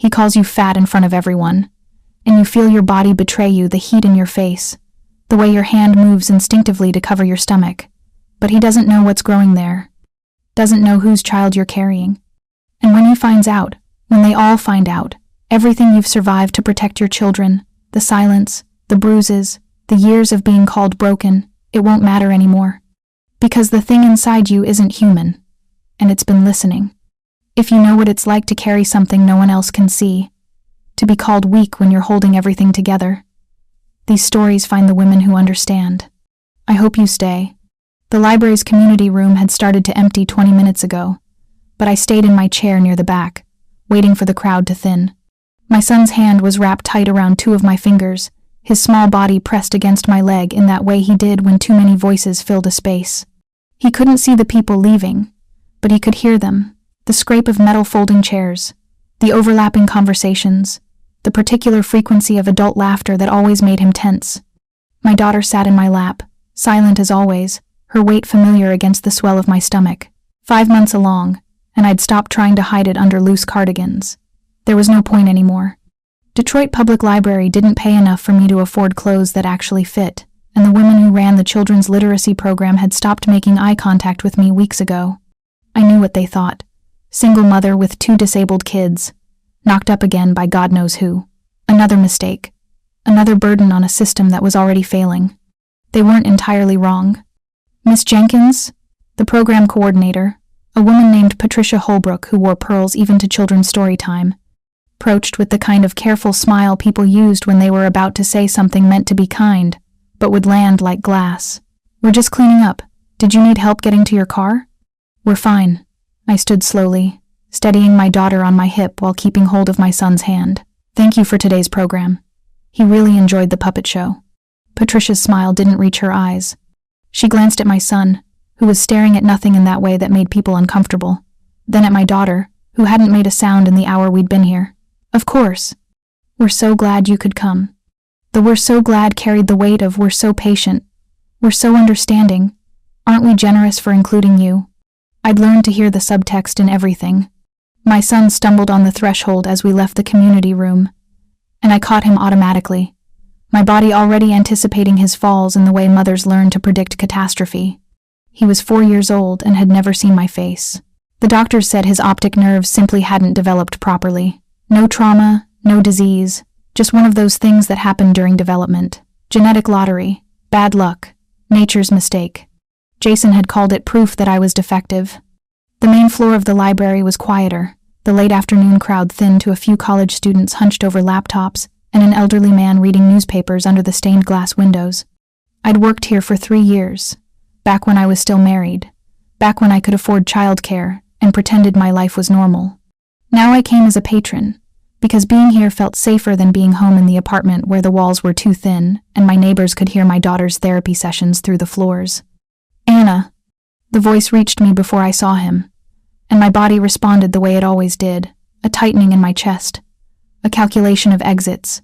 He calls you fat in front of everyone, and you feel your body betray you, the heat in your face, the way your hand moves instinctively to cover your stomach. But he doesn't know what's growing there, doesn't know whose child you're carrying. And when he finds out, when they all find out, everything you've survived to protect your children, the silence, the bruises, the years of being called broken, it won't matter anymore. Because the thing inside you isn't human, and it's been listening. If you know what it's like to carry something no one else can see, to be called weak when you're holding everything together, these stories find the women who understand. I hope you stay. The library's community room had started to empty 20 minutes ago, but I stayed in my chair near the back, waiting for the crowd to thin. My son's hand was wrapped tight around two of my fingers, his small body pressed against my leg in that way he did when too many voices filled a space. He couldn't see the people leaving, but he could hear them, the scrape of metal folding chairs, the overlapping conversations, the particular frequency of adult laughter that always made him tense. My daughter sat in my lap, silent as always, her weight familiar against the swell of my stomach. 5 months along, and I'd stopped trying to hide it under loose cardigans. There was no point anymore. Detroit Public Library didn't pay enough for me to afford clothes that actually fit, and the women who ran the children's literacy program had stopped making eye contact with me weeks ago. I knew what they thought. Single mother with 2 disabled kids, knocked up again by God knows who. Another mistake. Another burden on a system that was already failing. They weren't entirely wrong. Miss Jenkins, the program coordinator, a woman named Patricia Holbrook who wore pearls even to children's story time, approached with the kind of careful smile people used when they were about to say something meant to be kind, but would land like glass. "We're just cleaning up. Did you need help getting to your car?" "We're fine." I stood slowly, steadying my daughter on my hip while keeping hold of my son's hand. "Thank you for today's program. He really enjoyed the puppet show." Patricia's smile didn't reach her eyes. She glanced at my son, who was staring at nothing in that way that made people uncomfortable, then at my daughter, who hadn't made a sound in the hour we'd been here. "Of course. We're so glad you could come." The "we're so glad" carried the weight of "we're so patient. We're so understanding. Aren't we generous for including you?" I'd learned to hear the subtext in everything. My son stumbled on the threshold as we left the community room, and I caught him automatically, my body already anticipating his falls in the way mothers learn to predict catastrophe. He was 4 years old and had never seen my face. The doctors said his optic nerves simply hadn't developed properly. No trauma, no disease, just one of those things that happen during development. Genetic lottery, bad luck, nature's mistake. Jason had called it proof that I was defective. The main floor of the library was quieter, the late afternoon crowd thinned to a few college students hunched over laptops and an elderly man reading newspapers under the stained glass windows. I'd worked here for 3 years, back when I was still married, back when I could afford childcare and pretended my life was normal. Now I came as a patron, because being here felt safer than being home in the apartment where the walls were too thin and my neighbors could hear my daughter's therapy sessions through the floors. "Anna." The voice reached me before I saw him, and my body responded the way it always did, a tightening in my chest, a calculation of exits,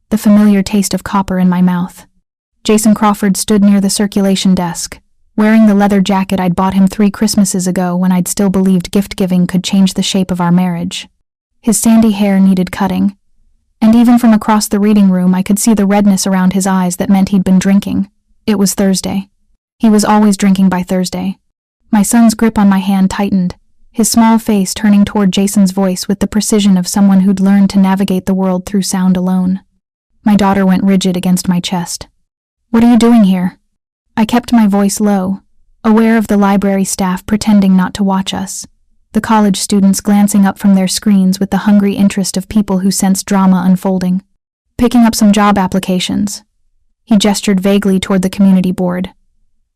the familiar taste of copper in my mouth. Jason Crawford stood near the circulation desk, wearing the leather jacket I'd bought him 3 Christmases ago when I'd still believed gift-giving could change the shape of our marriage. His sandy hair needed cutting, and even from across the reading room I could see the redness around his eyes that meant he'd been drinking. It was Thursday. He was always drinking by Thursday. My son's grip on my hand tightened, his small face turning toward Jason's voice with the precision of someone who'd learned to navigate the world through sound alone. My daughter went rigid against my chest. "What are you doing here?" I kept my voice low, aware of the library staff pretending not to watch us, the college students glancing up from their screens with the hungry interest of people who sense drama unfolding. "Picking up some job applications." He gestured vaguely toward the community board,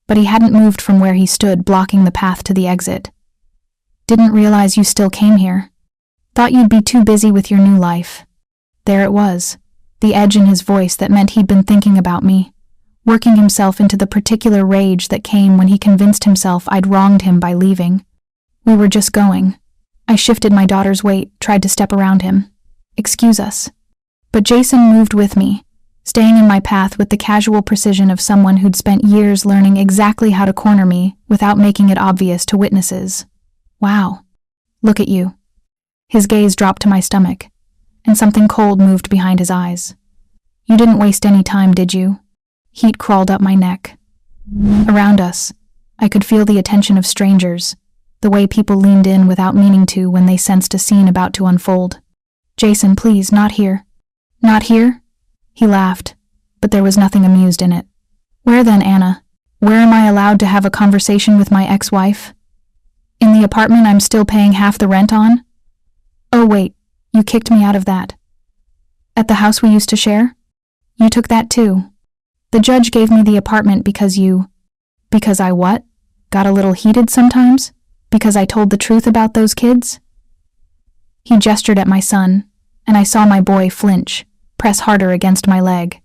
but he hadn't moved from where he stood, blocking the path to the exit. "Didn't realize you still came here. Thought you'd be too busy with your new life." There it was, the edge in his voice that meant he'd been thinking about me, working himself into the particular rage that came when he convinced himself I'd wronged him by leaving. "We were just going." I shifted my daughter's weight, tried to step around him. "Excuse us." But Jason moved with me, staying in my path with the casual precision of someone who'd spent years learning exactly how to corner me without making it obvious to witnesses. "Wow. Look at you." His gaze dropped to my stomach. and something cold moved behind his eyes. You didn't waste any time, did you? Heat crawled up my neck. Around us, I could feel the attention of strangers, the way people leaned in without meaning to when they sensed a scene about to unfold. Jason, please, not here. Not here? He laughed, but there was nothing amused in it. Where then, Anna? Where am I allowed to have a conversation with my ex-wife? In the apartment I'm still paying half the rent on? Oh wait, you kicked me out of that. At the house we used to share? You took that too. The judge gave me the apartment because I what? Got a little heated sometimes? Because I told the truth about those kids? He gestured at my son, and I saw my boy flinch, press harder against my leg.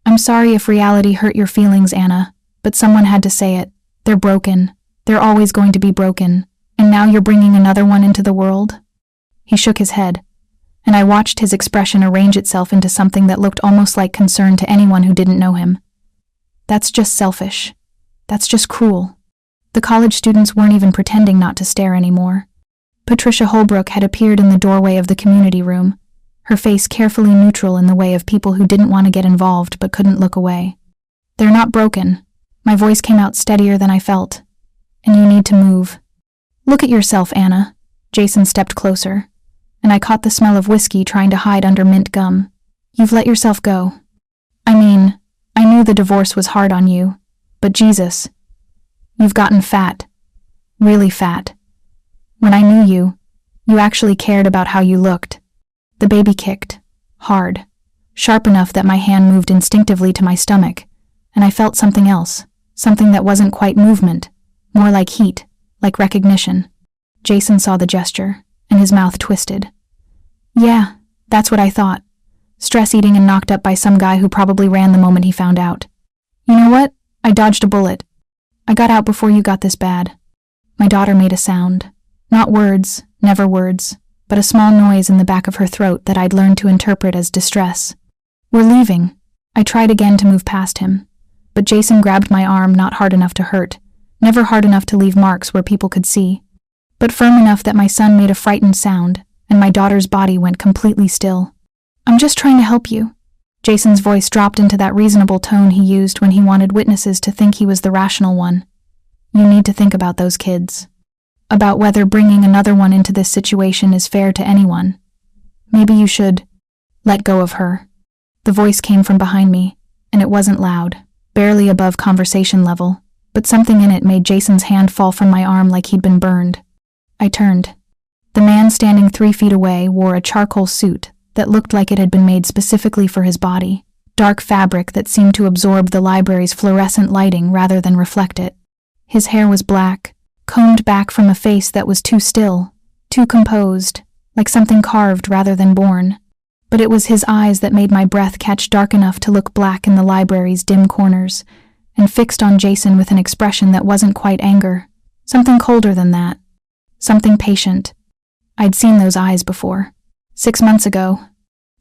I'm sorry if reality hurt your feelings, Anna, but someone had to say it. They're broken. They're always going to be broken. And now you're bringing another one into the world? He shook his head, and I watched his expression arrange itself into something that looked almost like concern to anyone who didn't know him. That's just selfish. That's just cruel. The college students weren't even pretending not to stare anymore. Patricia Holbrook had appeared in the doorway of the community room, her face carefully neutral in the way of people who didn't want to get involved but couldn't look away. They're not broken. My voice came out steadier than I felt. And you need to move. Look at yourself, Anna. Jason stepped closer, and I caught the smell of whiskey trying to hide under mint gum. You've let yourself go. I knew the divorce was hard on you, but Jesus, you've gotten fat. Really fat. When I knew you, you actually cared about how you looked. The baby kicked, hard, sharp enough that my hand moved instinctively to my stomach, and I felt something else, something that wasn't quite movement, more like heat, like recognition. Jason saw the gesture, and his mouth twisted. Yeah, that's what I thought. Stress eating and knocked up by some guy who probably ran the moment he found out. You know what? I dodged a bullet. I got out before you got this bad. My daughter made a sound. Not words, never words, but a small noise in the back of her throat that I'd learned to interpret as distress. We're leaving. I tried again to move past him, but Jason grabbed my arm, not hard enough to hurt, never hard enough to leave marks where people could see, but firm enough that my son made a frightened sound, and my daughter's body went completely still. I'm just trying to help you. Jason's voice dropped into that reasonable tone he used when he wanted witnesses to think he was the rational one. You need to think about those kids. About whether bringing another one into this situation is fair to anyone. Maybe you should let go of her. The voice came from behind me, and it wasn't loud, barely above conversation level, but something in it made Jason's hand fall from my arm like he'd been burned. I turned. The man standing 3 feet away wore a charcoal suit that looked like it had been made specifically for his body, dark fabric that seemed to absorb the library's fluorescent lighting rather than reflect it. His hair was black, combed back from a face that was too still, too composed, like something carved rather than born. But it was his eyes that made my breath catch dark enough to look black in the library's dim corners, and fixed on Jason with an expression that wasn't quite anger, something colder than that, something patient. I'd seen those eyes before. 6 months ago,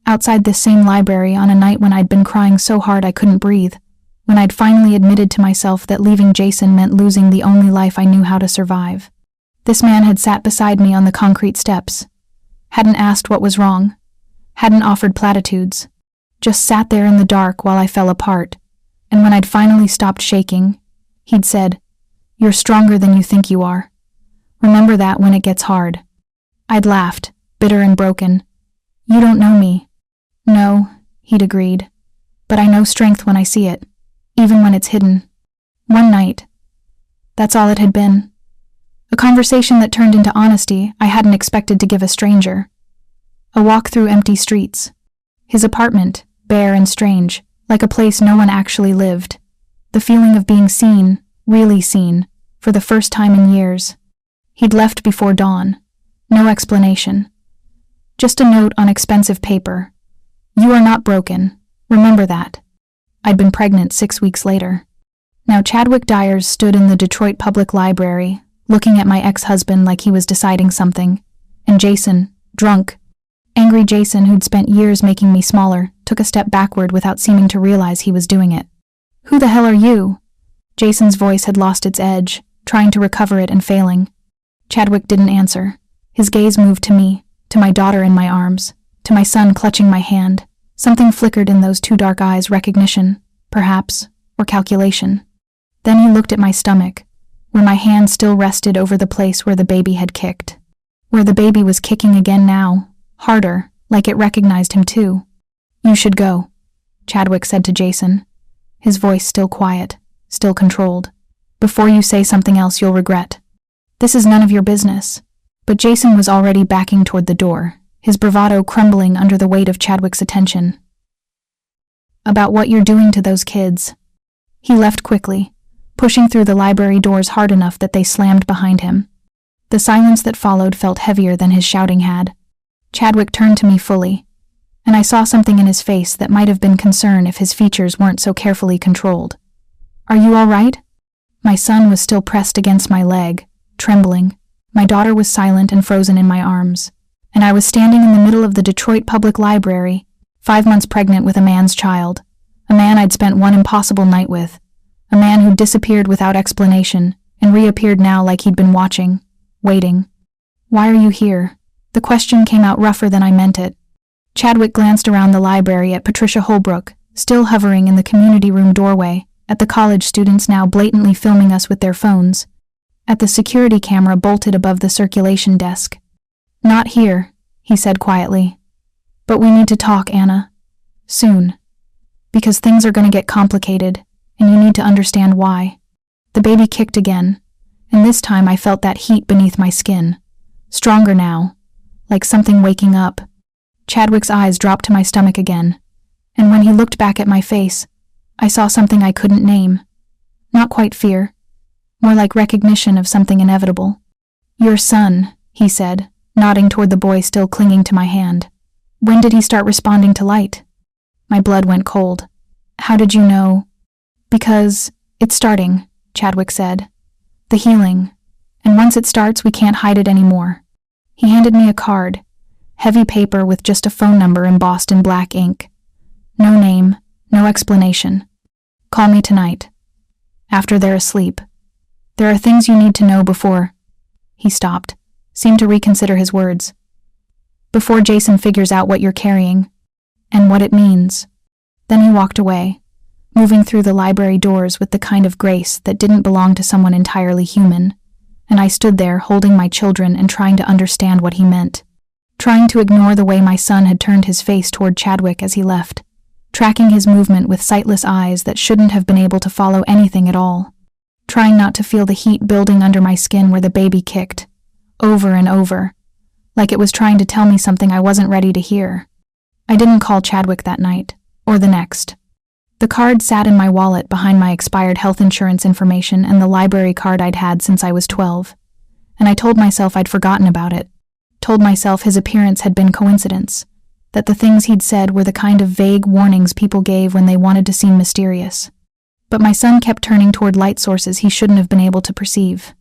outside this same library on a night when I'd been crying so hard I couldn't breathe, when I'd finally admitted to myself that leaving Jason meant losing the only life I knew how to survive. This man had sat beside me on the concrete steps, hadn't asked what was wrong, hadn't offered platitudes, just sat there in the dark while I fell apart, and when I'd finally stopped shaking, he'd said, "You're stronger than you think you are. Remember that when it gets hard." I'd laughed, bitter and broken. "You don't know me." "No," he'd agreed, "but I know strength when I see it, even when it's hidden." One night. That's all it had been. A conversation that turned into honesty I hadn't expected to give a stranger. A walk through empty streets. His apartment, bare and strange, like a place no one actually lived. The feeling of being seen, really seen, for the first time in years. He'd left before dawn. No explanation. Just a note on expensive paper. "You are not broken. Remember that." I'd been pregnant 6 weeks later. Now Chadwick Dyers stood in the Detroit Public Library, looking at my ex-husband like he was deciding something, and Jason, drunk, angry Jason who'd spent years making me smaller, took a step backward without seeming to realize he was doing it. "Who the hell are you?" Jason's voice had lost its edge, trying to recover it and failing. Chadwick didn't answer. His gaze moved to me, to my daughter in my arms, to my son clutching my hand. Something flickered in those two dark eyes, recognition, perhaps, or calculation. Then he looked at my stomach, where my hand still rested over the place where the baby had kicked. Where the baby was kicking again now, harder, like it recognized him too. "You should go," Chadwick said to Jason, his voice still quiet, still controlled. "Before you say something else you'll regret. This is none of your business." But Jason was already backing toward the door, his bravado crumbling under the weight of Chadwick's attention. "About what you're doing to those kids." He left quickly, pushing through the library doors hard enough that they slammed behind him. The silence that followed felt heavier than his shouting had. Chadwick turned to me fully, and I saw something in his face that might have been concern if his features weren't so carefully controlled. "Are you all right?" My son was still pressed against my leg, trembling. My daughter was silent and frozen in my arms, and I was standing in the middle of the Detroit Public Library, 5 months pregnant with a man's child, a man I'd spent one impossible night with, a man who disappeared without explanation and reappeared now like he'd been watching, waiting. "Why are you here?" The question came out rougher than I meant it. Chadwick glanced around the library at Patricia Holbrook, still hovering in the community room doorway, at the college students now blatantly filming us with their phones, at the security camera bolted above the circulation desk. "Not here," he said quietly. "But we need to talk, Anna. Soon. Because things are going to get complicated, and you need to understand why." The baby kicked again, and this time I felt that heat beneath my skin. Stronger now, like something waking up. Chadwick's eyes dropped to my stomach again, and when he looked back at my face, I saw something I couldn't name. Not quite fear, more like recognition of something inevitable. "Your son," he said, nodding toward the boy still clinging to my hand. "When did he start responding to light?" My blood went cold. "How did you know?" "Because it's starting," Chadwick said. "The healing. And once it starts, we can't hide it anymore." He handed me a card, heavy paper with just a phone number embossed in black ink. No name, no explanation. "Call me tonight. After they're asleep. There are things you need to know before—" He stopped, seemed to reconsider his words. "Before Jason figures out what you're carrying, and what it means." Then he walked away, moving through the library doors with the kind of grace that didn't belong to someone entirely human, and I stood there holding my children and trying to understand what he meant, trying to ignore the way my son had turned his face toward Chadwick as he left, tracking his movement with sightless eyes that shouldn't have been able to follow anything at all, trying not to feel the heat building under my skin where the baby kicked, over and over, like it was trying to tell me something I wasn't ready to hear. I didn't call Chadwick that night, or the next. The card sat in my wallet behind my expired health insurance information and the library card I'd had since I was 12, and I told myself I'd forgotten about it, told myself his appearance had been coincidence, that the things he'd said were the kind of vague warnings people gave when they wanted to seem mysterious. But my son kept turning toward light sources he shouldn't have been able to perceive,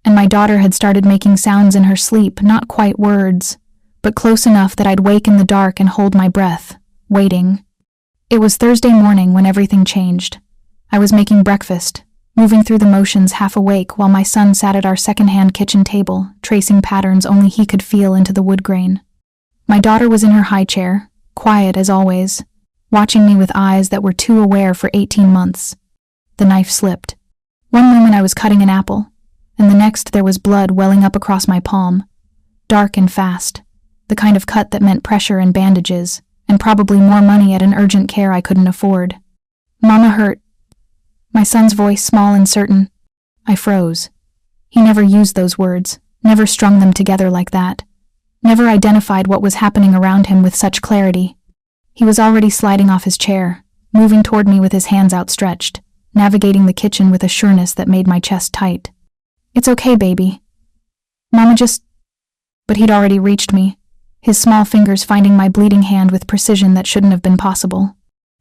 and my daughter had started making sounds in her sleep, not quite words, but close enough that I'd wake in the dark and hold my breath, waiting. It was Thursday morning when everything changed. I was making breakfast, moving through the motions half awake while my son sat at our second-hand kitchen table, tracing patterns only he could feel into the wood grain. My daughter was in her high chair, quiet as always, watching me with eyes that were too aware for 18 months. The knife slipped. One moment I was cutting an apple, and the next there was blood welling up across my palm, dark and fast, the kind of cut that meant pressure and bandages, and probably more money at an urgent care I couldn't afford. "Mama hurt." My son's voice small and certain. I froze. He never used those words, never strung them together like that, never identified what was happening around him with such clarity. He was already sliding off his chair, moving toward me with his hands outstretched, navigating the kitchen with a sureness that made my chest tight. "It's okay, baby. Mama just—" But he'd already reached me, his small fingers finding my bleeding hand with precision that shouldn't have been possible.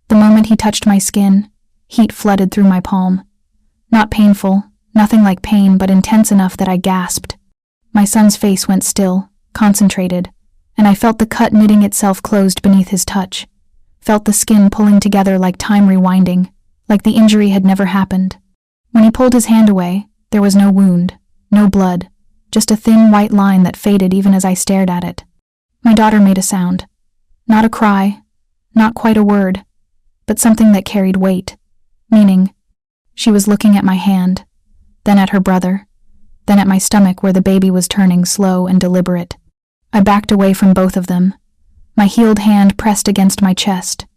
The moment he touched my skin, heat flooded through my palm. Not painful, nothing like pain, but intense enough that I gasped. My son's face went still, concentrated, and I felt the cut knitting itself closed beneath his touch, felt the skin pulling together like time rewinding, like the injury had never happened. When he pulled his hand away, there was no wound, no blood, just a thin white line that faded even as I stared at it. My daughter made a sound, Not a cry, not quite a word, but something that carried weight, meaning. She was looking at my hand, then at her brother, then at my stomach where the baby was turning slow and deliberate. I backed away from both of them, my healed hand pressed against my chest,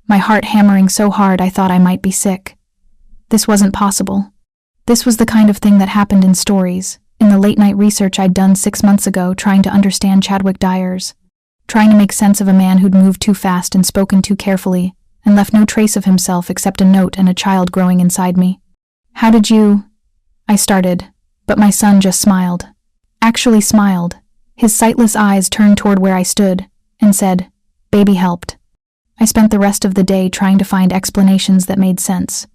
my heart hammering so hard I thought I might be sick. This wasn't possible. This was the kind of thing that happened in stories, in the late-night research I'd done 6 months ago trying to understand Chadwick Dyers, trying to make sense of a man who'd moved too fast and spoken too carefully, and left no trace of himself except a note and a child growing inside me. "How did you—" I started, but my son just smiled. Actually smiled. His sightless eyes turned toward where I stood, and said, "Baby helped." I spent the rest of the day trying to find explanations that made sense.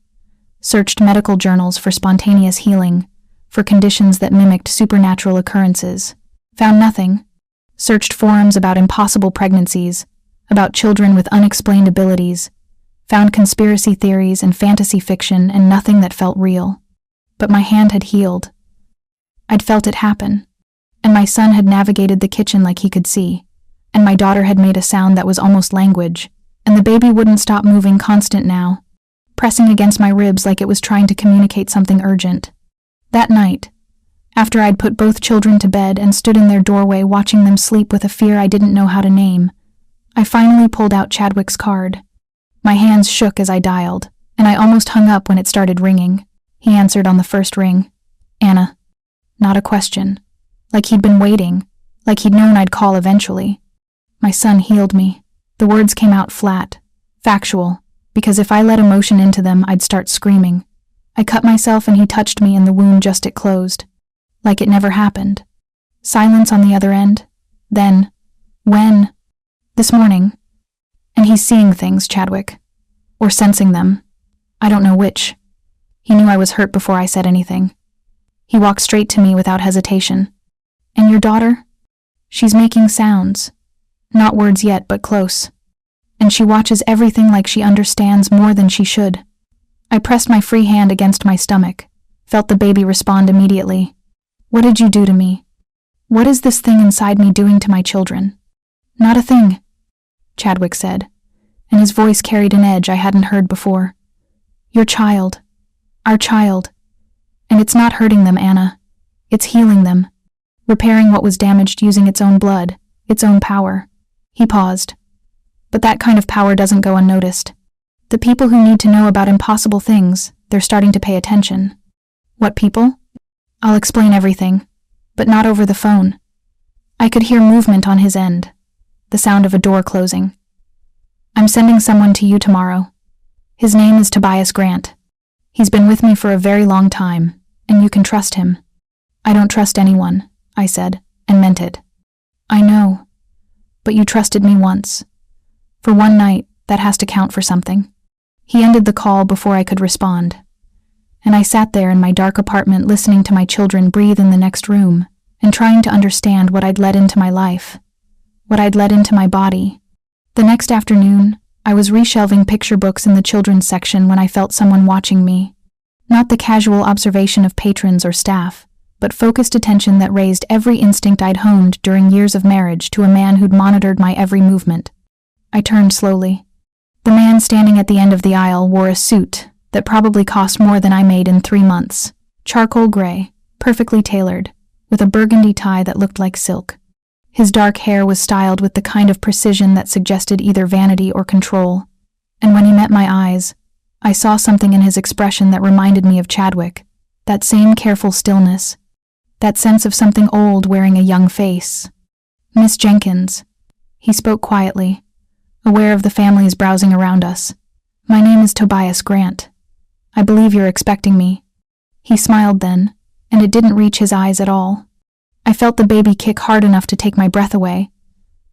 Searched medical journals for spontaneous healing, for conditions that mimicked supernatural occurrences. Found nothing. Searched forums about impossible pregnancies, about children with unexplained abilities. Found conspiracy theories and fantasy fiction and nothing that felt real. But my hand had healed. I'd felt it happen. And my son had navigated the kitchen like he could see. And my daughter had made a sound that was almost language. And the baby wouldn't stop moving constant now, pressing against my ribs like it was trying to communicate something urgent. That night, after I'd put both children to bed and stood in their doorway watching them sleep with a fear I didn't know how to name, I finally pulled out Chadwick's card. My hands shook as I dialed, and I almost hung up when it started ringing. He answered on the first ring. "Anna." Not a question. Like he'd been waiting, like he'd known I'd call eventually. My son healed me. The words came out flat, factual, because if I let emotion into them, I'd start screaming. I cut myself and he touched me and the wound just it closed. Like it never happened. Silence on the other end. Then, when? This morning. And he's seeing things, Chadwick. Or sensing them. I don't know which. He knew I was hurt before I said anything. He walked straight to me without hesitation. "And your daughter? She's making sounds. Not words yet, but close. And she watches everything like she understands more than she should." I pressed my free hand against my stomach, felt the baby respond immediately. "What did you do to me? What is this thing inside me doing to my children?" "Not a thing," Chadwick said, and his voice carried an edge I hadn't heard before. "Your child. Our child. And it's not hurting them, Anna. It's healing them. Repairing what was damaged using its own blood, its own power." He paused. "But that kind of power doesn't go unnoticed. The people who need to know about impossible things, they're starting to pay attention." "What people?" "I'll explain everything, but not over the phone." I could hear movement on his end, the sound of a door closing. "I'm sending someone to you tomorrow. His name is Tobias Grant. He's been with me for a very long time, and you can trust him." "I don't trust anyone," I said, and meant it. "I know. But you trusted me once. For one night, that has to count for something." He ended the call before I could respond. And I sat there in my dark apartment listening to my children breathe in the next room and trying to understand what I'd let into my life, what I'd let into my body. The next afternoon, I was reshelving picture books in the children's section when I felt someone watching me. Not the casual observation of patrons or staff, but focused attention that raised every instinct I'd honed during years of marriage to a man who'd monitored my every movement. I turned slowly. The man standing at the end of the aisle wore a suit that probably cost more than I made in 3 months. Charcoal gray, perfectly tailored, with a burgundy tie that looked like silk. His dark hair was styled with the kind of precision that suggested either vanity or control. And when he met my eyes, I saw something in his expression that reminded me of Chadwick, that same careful stillness, that sense of something old wearing a young face. "Miss Jenkins," he spoke quietly, aware of the families browsing around us. "My name is Tobias Grant. I believe you're expecting me." He smiled then, and it didn't reach his eyes at all. I felt the baby kick hard enough to take my breath away,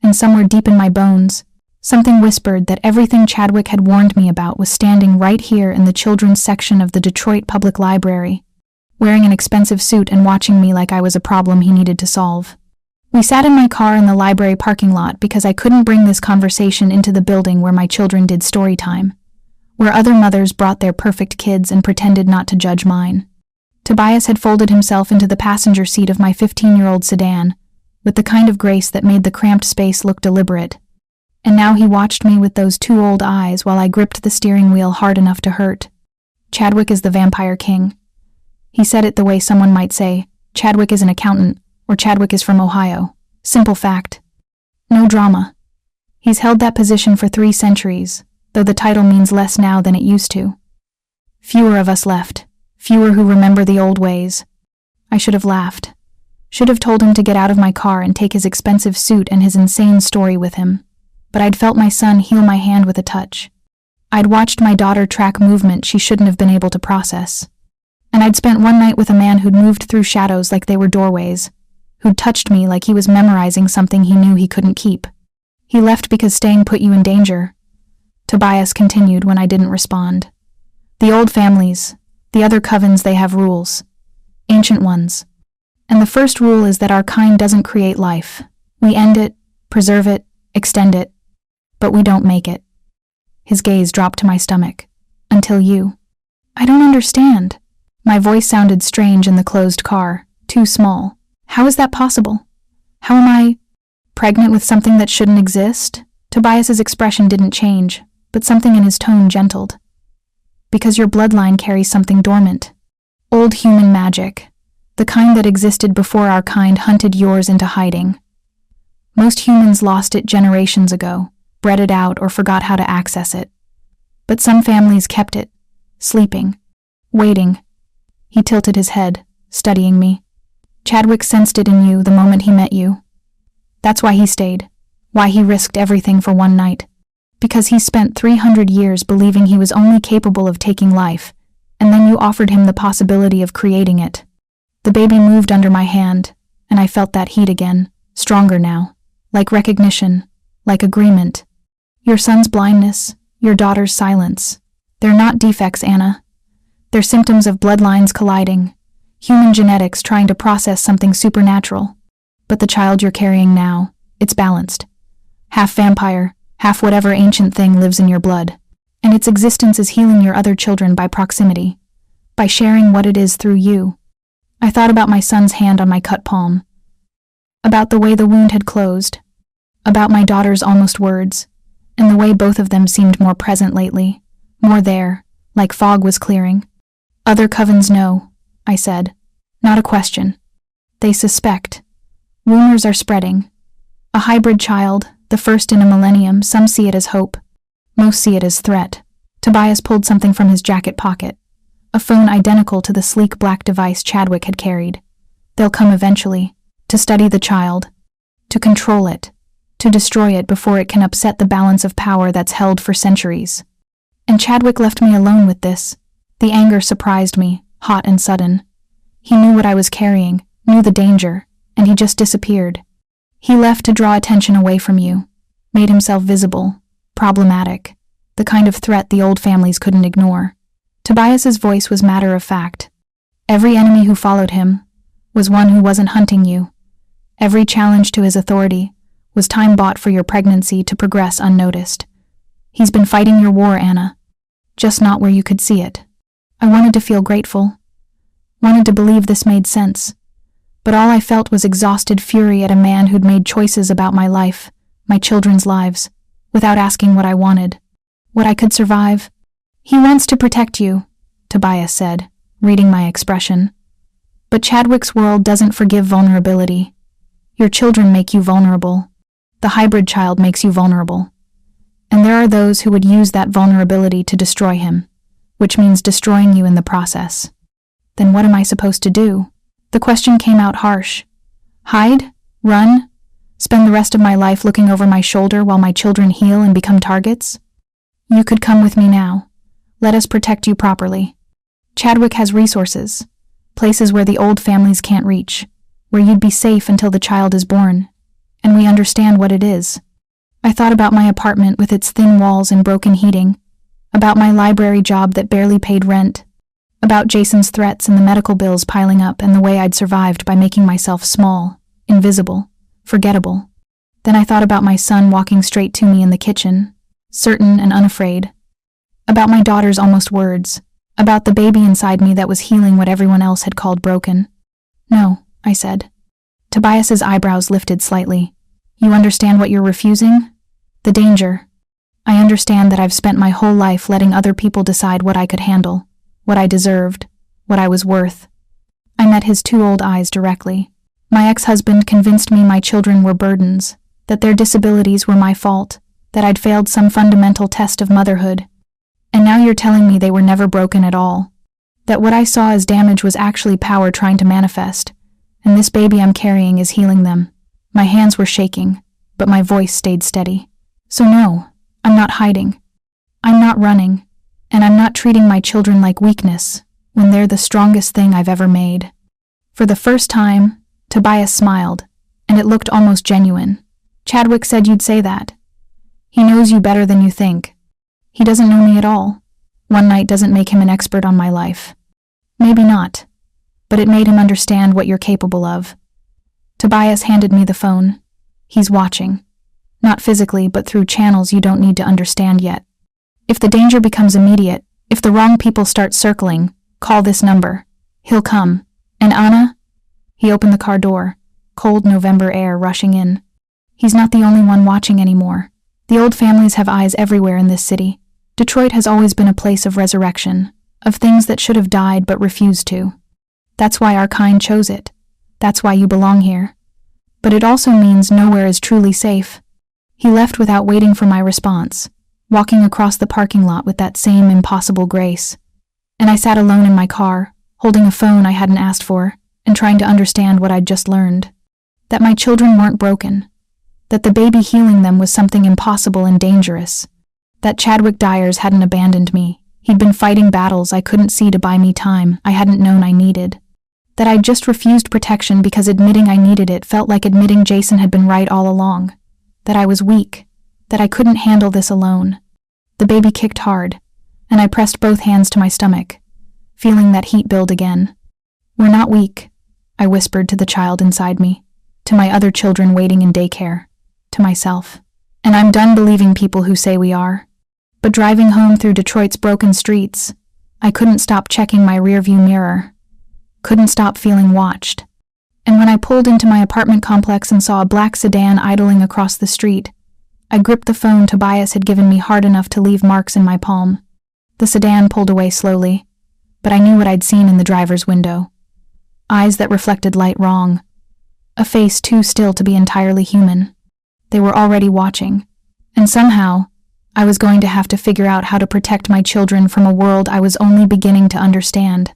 and somewhere deep in my bones, something whispered that everything Chadwick had warned me about was standing right here in the children's section of the Detroit Public Library, wearing an expensive suit and watching me like I was a problem he needed to solve. We sat in my car in the library parking lot because I couldn't bring this conversation into the building where my children did story time, where other mothers brought their perfect kids and pretended not to judge mine. Tobias had folded himself into the passenger seat of my 15-year-old sedan, with the kind of grace that made the cramped space look deliberate. And now he watched me with those two old eyes while I gripped the steering wheel hard enough to hurt. Chadwick is the vampire king. He said it the way someone might say, Chadwick is an accountant, or Chadwick is from Ohio. Simple fact. No drama. He's held that position for 3 centuries, though the title means less now than it used to. Fewer of us left, fewer who remember the old ways. I should have laughed. Should have told him to get out of my car and take his expensive suit and his insane story with him. But I'd felt my son heal my hand with a touch. I'd watched my daughter track movement she shouldn't have been able to process. And I'd spent one night with a man who'd moved through shadows like they were doorways, who'd touched me like he was memorizing something he knew he couldn't keep. He left because staying put you in danger. Tobias continued when I didn't respond. The old families, the other covens, they have rules. Ancient ones. And the first rule is that our kind doesn't create life. We end it, preserve it, extend it. But we don't make it. His gaze dropped to my stomach. Until you. I don't understand. My voice sounded strange in the closed car, too small. How is that possible? How am I pregnant with something that shouldn't exist? Tobias's expression didn't change, but something in his tone gentled. Because your bloodline carries something dormant. Old human magic. The kind that existed before our kind hunted yours into hiding. Most humans lost it generations ago, bred it out, or forgot how to access it. But some families kept it, sleeping, waiting. He tilted his head, studying me. Chadwick sensed it in you the moment he met you. That's why he stayed, why he risked everything for one night. Because he spent 300 years believing he was only capable of taking life, and then you offered him the possibility of creating it. The baby moved under my hand, and I felt that heat again, stronger now, like recognition, like agreement. Your son's blindness, your daughter's silence. They're not defects, Anna. They're symptoms of bloodlines colliding, human genetics trying to process something supernatural. But the child you're carrying now, it's balanced. Half vampire, half whatever ancient thing lives in your blood. And its existence is healing your other children by proximity, by sharing what it is through you. I thought about my son's hand on my cut palm, about the way the wound had closed, about my daughter's almost words, and the way both of them seemed more present lately, more there, like fog was clearing. Other covens know, I said. Not a question. They suspect. Rumors are spreading. A hybrid child, the first in a millennium, some see it as hope. Most see it as threat. Tobias pulled something from his jacket pocket. A phone identical to the sleek black device Chadwick had carried. They'll come eventually, to study the child, to control it, to destroy it before it can upset the balance of power that's held for centuries. And Chadwick left me alone with this. The anger surprised me, hot and sudden. He knew what I was carrying, knew the danger, and he just disappeared. He left to draw attention away from you, made himself visible, problematic, the kind of threat the old families couldn't ignore. Tobias's voice was matter of fact. Every enemy who followed him was one who wasn't hunting you. Every challenge to his authority was time bought for your pregnancy to progress unnoticed. He's been fighting your war, Anna, just not where you could see it. I wanted to feel grateful, wanted to believe this made sense, but all I felt was exhausted fury at a man who'd made choices about my life, my children's lives, without asking what I wanted, what I could survive. He wants to protect you, Tobias said, reading my expression. But Chadwick's world doesn't forgive vulnerability. Your children make you vulnerable. The hybrid child makes you vulnerable. And there are those who would use that vulnerability to destroy him, which means destroying you in the process. Then what am I supposed to do? The question came out harsh. Hide? Run? Spend the rest of my life looking over my shoulder while my children heal and become targets? You could come with me now. Let us protect you properly. Chadwick has resources, places where the old families can't reach, where you'd be safe until the child is born, and we understand what it is. I thought about my apartment with its thin walls and broken heating, about my library job that barely paid rent, about Jason's threats and the medical bills piling up and the way I'd survived by making myself small, invisible, forgettable. Then I thought about my son walking straight to me in the kitchen, certain and unafraid, about my daughter's almost words, about the baby inside me that was healing what everyone else had called broken. No, I said. Tobias's eyebrows lifted slightly. You understand what you're refusing? The danger. I understand that I've spent my whole life letting other people decide what I could handle, what I deserved, what I was worth. I met his two old eyes directly. My ex-husband convinced me my children were burdens, that their disabilities were my fault, that I'd failed some fundamental test of motherhood. And now you're telling me they were never broken at all. That what I saw as damage was actually power trying to manifest, and this baby I'm carrying is healing them. My hands were shaking, but my voice stayed steady. So no, I'm not hiding. I'm not running, and I'm not treating my children like weakness when they're the strongest thing I've ever made. For the first time, Tobias smiled, and it looked almost genuine. Chadwick said you'd say that. He knows you better than you think. He doesn't know me at all. One night doesn't make him an expert on my life. Maybe not, but it made him understand what you're capable of. Tobias handed me the phone. He's watching. Not physically, but through channels you don't need to understand yet. If the danger becomes immediate, if the wrong people start circling, call this number. He'll come. And Anna? He opened the car door, cold November air rushing in. He's not the only one watching anymore. The old families have eyes everywhere in this city. Detroit has always been a place of resurrection, of things that should have died but refused to. That's why our kind chose it. That's why you belong here. But it also means nowhere is truly safe. He left without waiting for my response, walking across the parking lot with that same impossible grace. And I sat alone in my car, holding a phone I hadn't asked for, and trying to understand what I'd just learned. That my children weren't broken. That the baby healing them was something impossible and dangerous. That Chadwick Dyers hadn't abandoned me. He'd been fighting battles I couldn't see to buy me time I hadn't known I needed. That I'd just refused protection because admitting I needed it felt like admitting Jason had been right all along. That I was weak. That I couldn't handle this alone. The baby kicked hard, and I pressed both hands to my stomach, feeling that heat build again. We're not weak, I whispered to the child inside me, to my other children waiting in daycare, to myself. And I'm done believing people who say we are. But driving home through Detroit's broken streets, I couldn't stop checking my rearview mirror. Couldn't stop feeling watched. And when I pulled into my apartment complex and saw a black sedan idling across the street, I gripped the phone Tobias had given me hard enough to leave marks in my palm. The sedan pulled away slowly, but I knew what I'd seen in the driver's window. Eyes that reflected light wrong. A face too still to be entirely human. They were already watching, and somehow, I was going to have to figure out how to protect my children from a world I was only beginning to understand.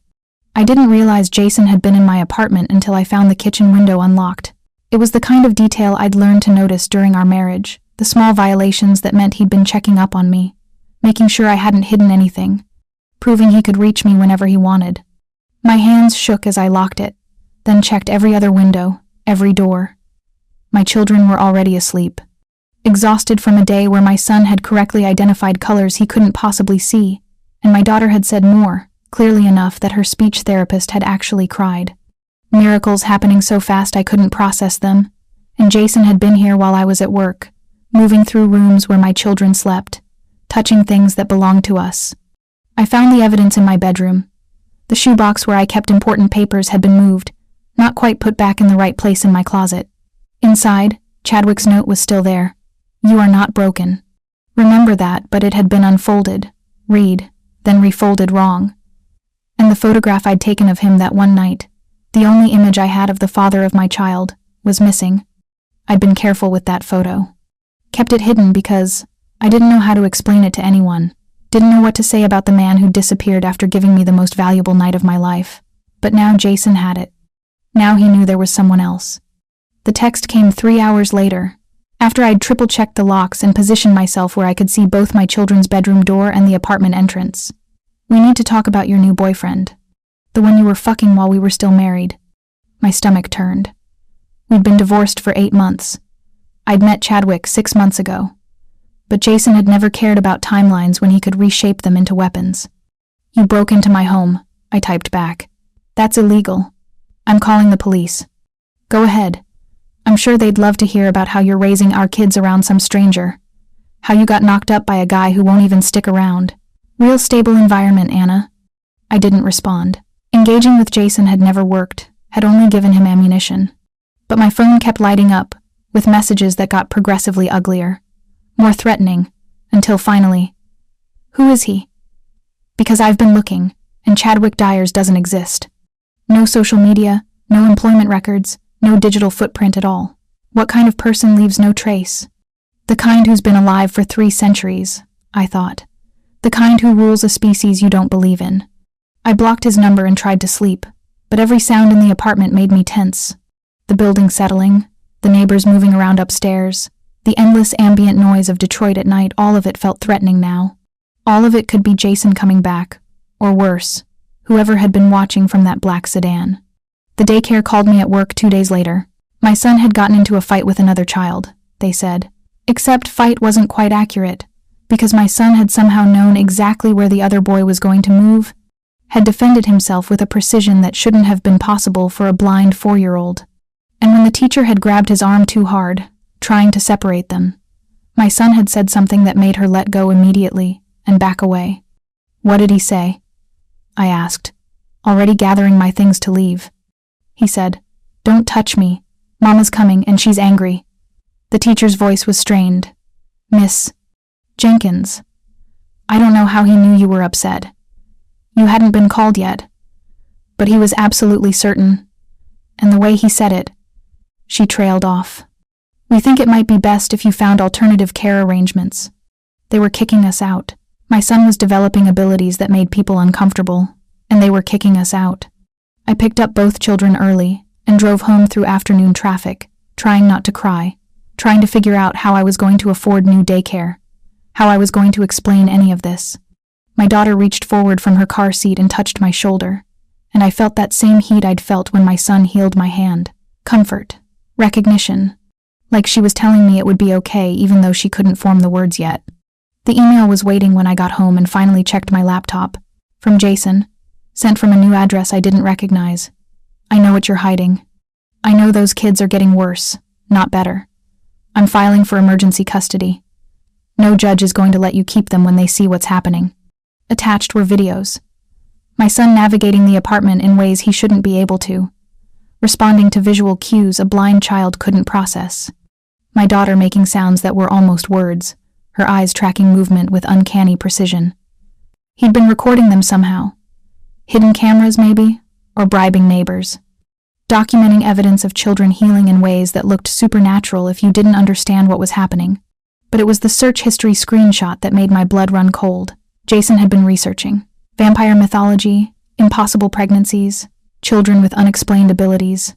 I didn't realize Jason had been in my apartment until I found the kitchen window unlocked. It was the kind of detail I'd learned to notice during our marriage, the small violations that meant he'd been checking up on me, making sure I hadn't hidden anything, proving he could reach me whenever he wanted. My hands shook as I locked it, then checked every other window, every door. My children were already asleep, exhausted from a day where my son had correctly identified colors he couldn't possibly see, and my daughter had said more, clearly enough that her speech therapist had actually cried. Miracles happening so fast I couldn't process them, and Jason had been here while I was at work, moving through rooms where my children slept, touching things that belonged to us. I found the evidence in my bedroom. The shoebox where I kept important papers had been moved, not quite put back in the right place in my closet. Inside, Chadwick's note was still there. You are not broken. Remember that, but it had been unfolded, read, then refolded wrong. And the photograph I'd taken of him that one night, the only image I had of the father of my child, was missing. I'd been careful with that photo. Kept it hidden because I didn't know how to explain it to anyone, didn't know what to say about the man who disappeared after giving me the most valuable night of my life. But now Jason had it. Now he knew there was someone else. The text came 3 hours later, after I'd triple-checked the locks and positioned myself where I could see both my children's bedroom door and the apartment entrance. We need to talk about your new boyfriend. The one you were fucking while we were still married. My stomach turned. We'd been divorced for 8 months. I'd met Chadwick 6 months ago. But Jason had never cared about timelines when he could reshape them into weapons. You broke into my home, I typed back. That's illegal. I'm calling the police. Go ahead. I'm sure they'd love to hear about how you're raising our kids around some stranger. How you got knocked up by a guy who won't even stick around. Real stable environment, Anna. I didn't respond. Engaging with Jason had never worked, had only given him ammunition. But my phone kept lighting up, with messages that got progressively uglier. more threatening, until finally, "Who is he?" Because I've been looking, and Chadwick Dyers doesn't exist. No social media, no employment records, no digital footprint at all. What kind of person leaves no trace? The kind who's been alive for 3 centuries, I thought. The kind who rules a species you don't believe in. I blocked his number and tried to sleep, but every sound in the apartment made me tense. The building settling, the neighbors moving around upstairs, the endless ambient noise of Detroit at night, all of it felt threatening now. All of it could be Jason coming back, or worse, whoever had been watching from that black sedan. The daycare called me at work 2 days later. My son had gotten into a fight with another child, they said. Except fight wasn't quite accurate, because my son had somehow known exactly where the other boy was going to move, had defended himself with a precision that shouldn't have been possible for a blind 4-year-old. And when the teacher had grabbed his arm too hard, trying to separate them, my son had said something that made her let go immediately and back away. "What did he say?" I asked, already gathering my things to leave. He said, "Don't touch me. Mama's coming and she's angry." The teacher's voice was strained. "Miss Jenkins, I don't know how he knew you were upset. You hadn't been called yet." But he was absolutely certain. And the way he said it, she trailed off. "We think it might be best if you found alternative care arrangements." They were kicking us out. My son was developing abilities that made people uncomfortable, and they were kicking us out. I picked up both children early and drove home through afternoon traffic, trying not to cry, trying to figure out how I was going to afford new daycare, how I was going to explain any of this. My daughter reached forward from her car seat and touched my shoulder, and I felt that same heat I'd felt when my son healed my hand. Comfort, recognition, like she was telling me it would be okay even though she couldn't form the words yet. The email was waiting when I got home and finally checked my laptop. From Jason, sent from a new address I didn't recognize. "I know what you're hiding. I know those kids are getting worse, not better. I'm filing for emergency custody. No judge is going to let you keep them when they see what's happening." Attached were videos. My son navigating the apartment in ways he shouldn't be able to, responding to visual cues a blind child couldn't process. My daughter making sounds that were almost words, her eyes tracking movement with uncanny precision. He'd been recording them somehow. Hidden cameras, maybe, or bribing neighbors. Documenting evidence of children healing in ways that looked supernatural if you didn't understand what was happening. But it was the search history screenshot that made my blood run cold. Jason had been researching vampire mythology, impossible pregnancies, children with unexplained abilities,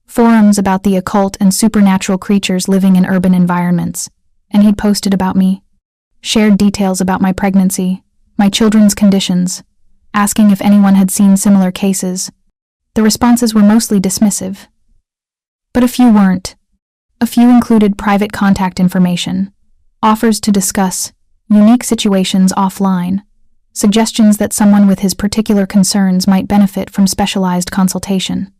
forums about the occult and supernatural creatures living in urban environments, and he'd posted about me, shared details about my pregnancy, my children's conditions, asking if anyone had seen similar cases. The responses were mostly dismissive. But a few weren't. A few included private contact information, offers to discuss unique situations offline, suggestions that someone with his particular concerns might benefit from specialized consultation.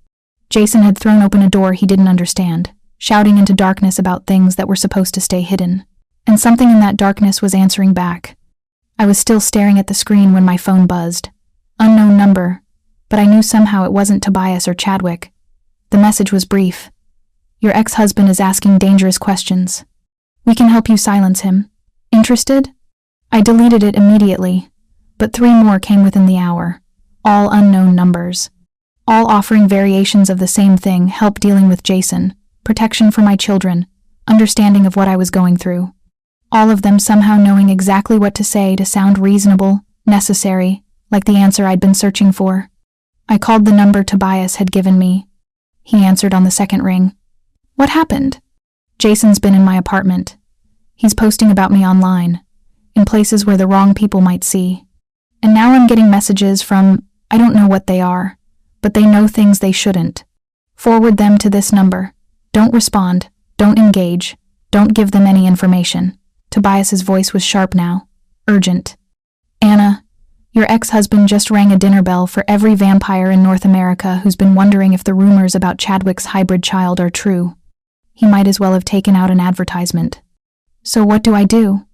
Jason had thrown open a door he didn't understand, shouting into darkness about things that were supposed to stay hidden. And something in that darkness was answering back. I was still staring at the screen when my phone buzzed. Unknown number, but I knew somehow it wasn't Tobias or Chadwick. The message was brief. "Your ex-husband is asking dangerous questions. We can help you silence him. Interested?" I deleted it immediately, but 3 more came within the hour, all unknown numbers, all offering variations of the same thing: help dealing with Jason, protection for my children, understanding of what I was going through. All of them somehow knowing exactly what to say to sound reasonable, necessary, like the answer I'd been searching for. I called the number Tobias had given me. He answered on the second ring. "What happened?" "Jason's been in my apartment. He's posting about me online, in places where the wrong people might see. And now I'm getting messages from, I don't know what they are, but they know things they shouldn't. Forward them to this number. Don't respond, don't engage, don't give them any information." Tobias's voice was sharp now, urgent. "Anna, your ex-husband just rang a dinner bell for every vampire in North America who's been wondering if the rumors about Chadwick's hybrid child are true. He might as well have taken out an advertisement. So what do I do?"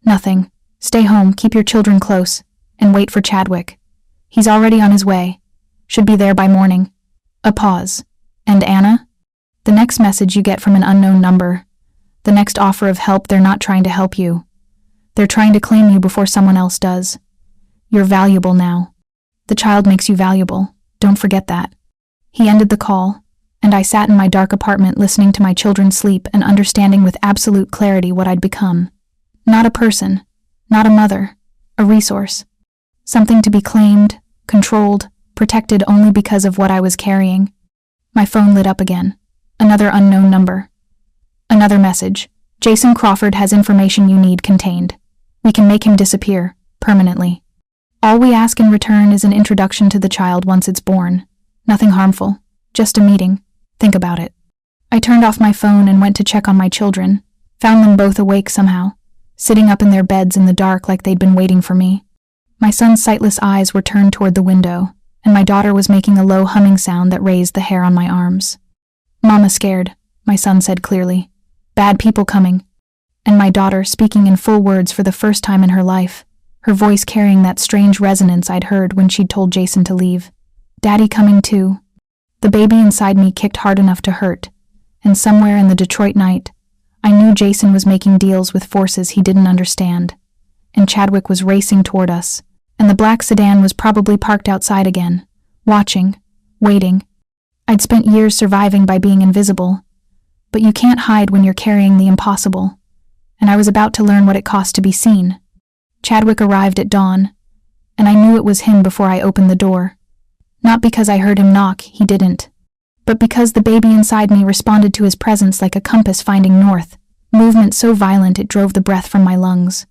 "Nothing. Stay home, keep your children close, and wait for Chadwick. He's already on his way. Should be there by morning." A pause. "And Anna?" "The next message you get from an unknown number. The next offer of help, they're not trying to help you. They're trying to claim you before someone else does. You're valuable now. The child makes you valuable. Don't forget that. He ended the call, and I sat in my dark apartment listening to my children sleep and understanding with absolute clarity what I'd become. Not a person, not a mother, a resource. Something to be claimed, controlled, protected only because of what I was carrying. My phone lit up again. Another unknown number. Another message. Jason Crawford has information you need contained. We can make him disappear, permanently. All we ask in return is an introduction to the child once it's born. Nothing harmful. Just a meeting. Think about it. I turned off my phone and went to check on my children. Found them both awake somehow, sitting up in their beds in the dark like they'd been waiting for me. My son's sightless eyes were turned toward the window, and my daughter was making a low humming sound that raised the hair on my arms. "Mama scared," my son said clearly. "Bad people coming." And my daughter, speaking in full words for the first time in her life, her voice carrying that strange resonance I'd heard when she'd told Jason to leave. "Daddy coming too." The baby inside me kicked hard enough to hurt, and somewhere in the Detroit night, I knew Jason was making deals with forces he didn't understand. And Chadwick was racing toward us, and the black sedan was probably parked outside again, watching, waiting. I'd spent years surviving by being invisible, but you can't hide when you're carrying the impossible, and I was about to learn what it cost to be seen. Chadwick arrived at dawn, and I knew it was him before I opened the door. Not because I heard him knock, he didn't, but because the baby inside me responded to his presence like a compass finding north, movement so violent it drove the breath from my lungs.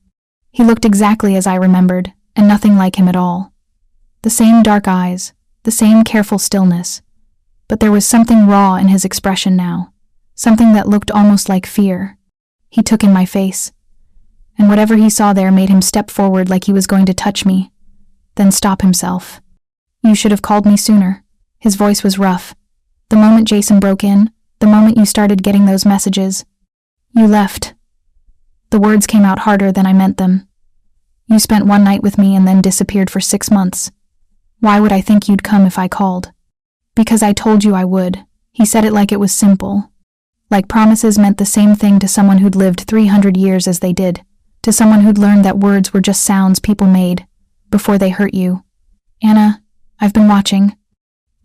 He looked exactly as I remembered, and nothing like him at all. The same dark eyes, the same careful stillness, but there was something raw in his expression now, something that looked almost like fear. He took in my face, and whatever he saw there made him step forward like he was going to touch me, then stop himself. "You should have called me sooner." His voice was rough. "The moment Jason broke in, the moment you started getting those messages, you left." The words came out harder than I meant them. "You spent one night with me and then disappeared for 6 months. Why would I think you'd come if I called?" "Because I told you I would." He said it like it was simple. Like promises meant the same thing to someone who'd lived 300 years as they did, to someone who'd learned that words were just sounds people made, before they hurt you. "Anna, I've been watching.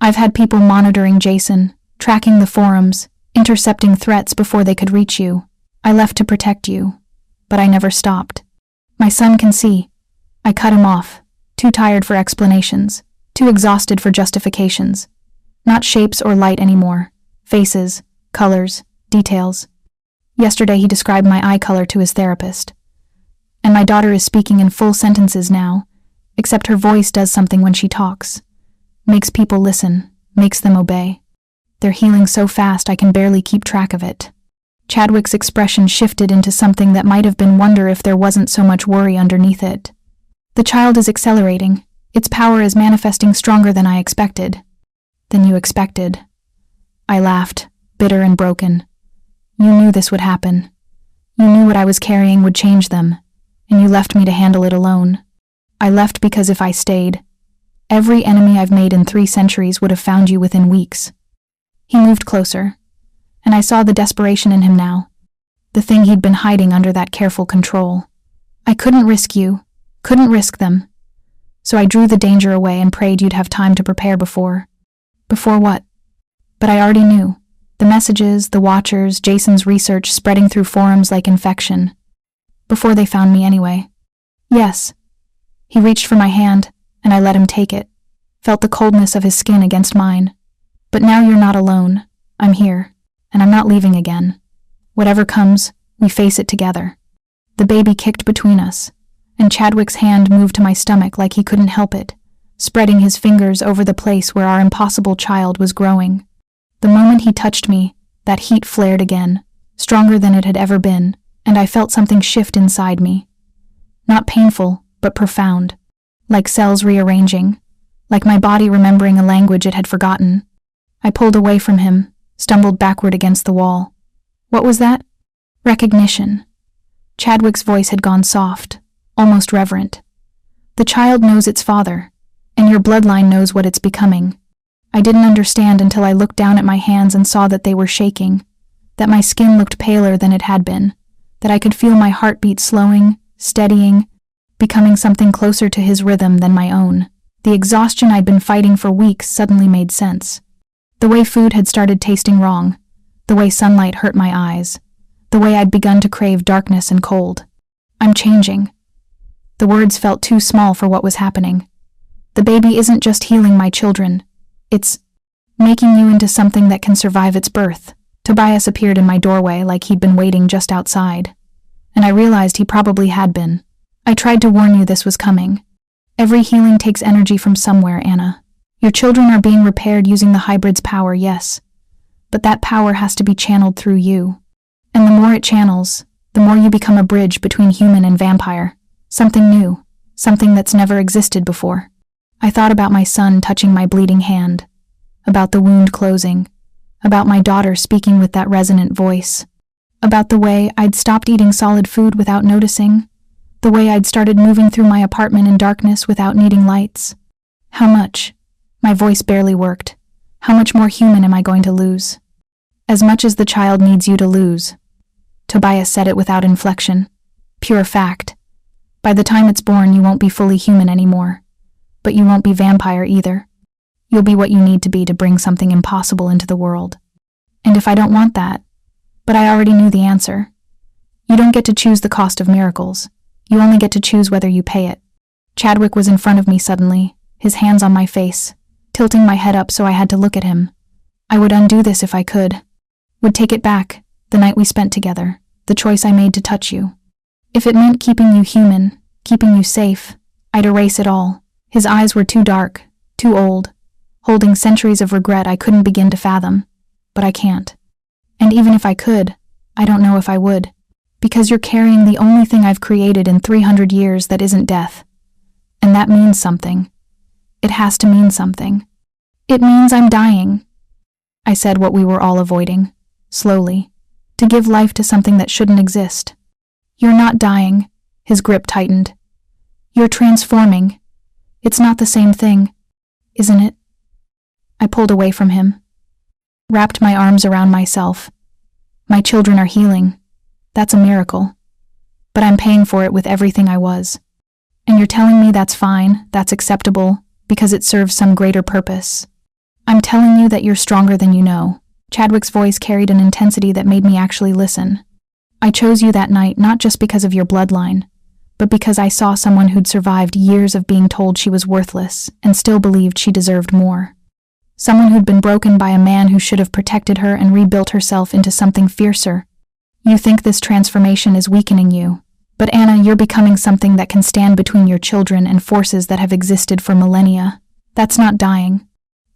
I've had people monitoring Jason, tracking the forums, intercepting threats before they could reach you. I left to protect you, but I never stopped. My son can see. I cut him off, too tired for explanations, too exhausted for justifications. Not shapes or light anymore, faces, colors, details. Yesterday he described my eye color to his therapist. And my daughter is speaking in full sentences now, except her voice does something when she talks. Makes people listen, makes them obey. They're healing so fast I can barely keep track of it." Chadwick's expression shifted into something that might have been wonder if there wasn't so much worry underneath it. "The child is accelerating. Its power is manifesting stronger than I expected." "Than you expected." I laughed, bitter and broken. "You knew this would happen. You knew what I was carrying would change them, and you left me to handle it alone." "I left because if I stayed, every enemy I've made in 3 centuries would have found you within weeks." He moved closer, and I saw the desperation in him now, the thing he'd been hiding under that careful control. "I couldn't risk you, couldn't risk them. So I drew the danger away and prayed you'd have time to prepare before." "Before what?" But I already knew. The messages, the watchers, Jason's research spreading through forums like infection. Before they found me anyway. "Yes." He reached for my hand, and I let him take it. Felt the coldness of his skin against mine. "But now you're not alone. I'm here, and I'm not leaving again. Whatever comes, we face it together." The baby kicked between us, and Chadwick's hand moved to my stomach like he couldn't help it, spreading his fingers over the place where our impossible child was growing. The moment he touched me, that heat flared again, stronger than it had ever been, and I felt something shift inside me. Not painful, but profound, like cells rearranging, like my body remembering a language it had forgotten. I pulled away from him, stumbled backward against the wall. What was that? Recognition. Chadwick's voice had gone soft, almost reverent. The child knows its father, and your bloodline knows what it's becoming. I didn't understand until I looked down at my hands and saw that they were shaking, that my skin looked paler than it had been, that I could feel my heartbeat slowing, steadying, becoming something closer to his rhythm than my own. The exhaustion I'd been fighting for weeks suddenly made sense. The way food had started tasting wrong, the way sunlight hurt my eyes, the way I'd begun to crave darkness and cold. I'm changing. The words felt too small for what was happening. The baby isn't just healing my children, it's making you into something that can survive its birth. Tobias appeared in my doorway like he'd been waiting just outside, and I realized he probably had been. I tried to warn you this was coming. Every healing takes energy from somewhere, Anna. Your children are being repaired using the hybrid's power, yes, but that power has to be channeled through you. And the more it channels, the more you become a bridge between human and vampire. Something new, something that's never existed before. I thought about my son touching my bleeding hand, about the wound closing, about my daughter speaking with that resonant voice, about the way I'd stopped eating solid food without noticing, the way I'd started moving through my apartment in darkness without needing lights. How much? My voice barely worked. How much more human am I going to lose? As much as the child needs you to lose. Tobias said it without inflection. Pure fact. By the time it's born, you won't be fully human anymore. But you won't be vampire either. You'll be what you need to be to bring something impossible into the world. And if I don't want that, but I already knew the answer. You don't get to choose the cost of miracles. You only get to choose whether you pay it. Chadwick was in front of me suddenly, his hands on my face, tilting my head up so I had to look at him. I would undo this if I could. Would take it back, the night we spent together, the choice I made to touch you. If it meant keeping you human, keeping you safe, I'd erase it all. His eyes were too dark, too old, holding centuries of regret I couldn't begin to fathom. But I can't. And even if I could, I don't know if I would. Because you're carrying the only thing I've created in 300 years that isn't death. And that means something. It has to mean something. It means I'm dying. I said what we were all avoiding, slowly, to give life to something that shouldn't exist. You're not dying, his grip tightened. You're transforming. It's not the same thing, isn't it? I pulled away from him, wrapped my arms around myself. My children are healing. That's a miracle. But I'm paying for it with everything I was. And you're telling me that's fine, that's acceptable, because it serves some greater purpose. I'm telling you that you're stronger than you know. Chadwick's voice carried an intensity that made me actually listen. I chose you that night not just because of your bloodline, but because I saw someone who'd survived years of being told she was worthless and still believed she deserved more. Someone who'd been broken by a man who should have protected her and rebuilt herself into something fiercer. You think this transformation is weakening you, but Anna, you're becoming something that can stand between your children and forces that have existed for millennia. That's not dying.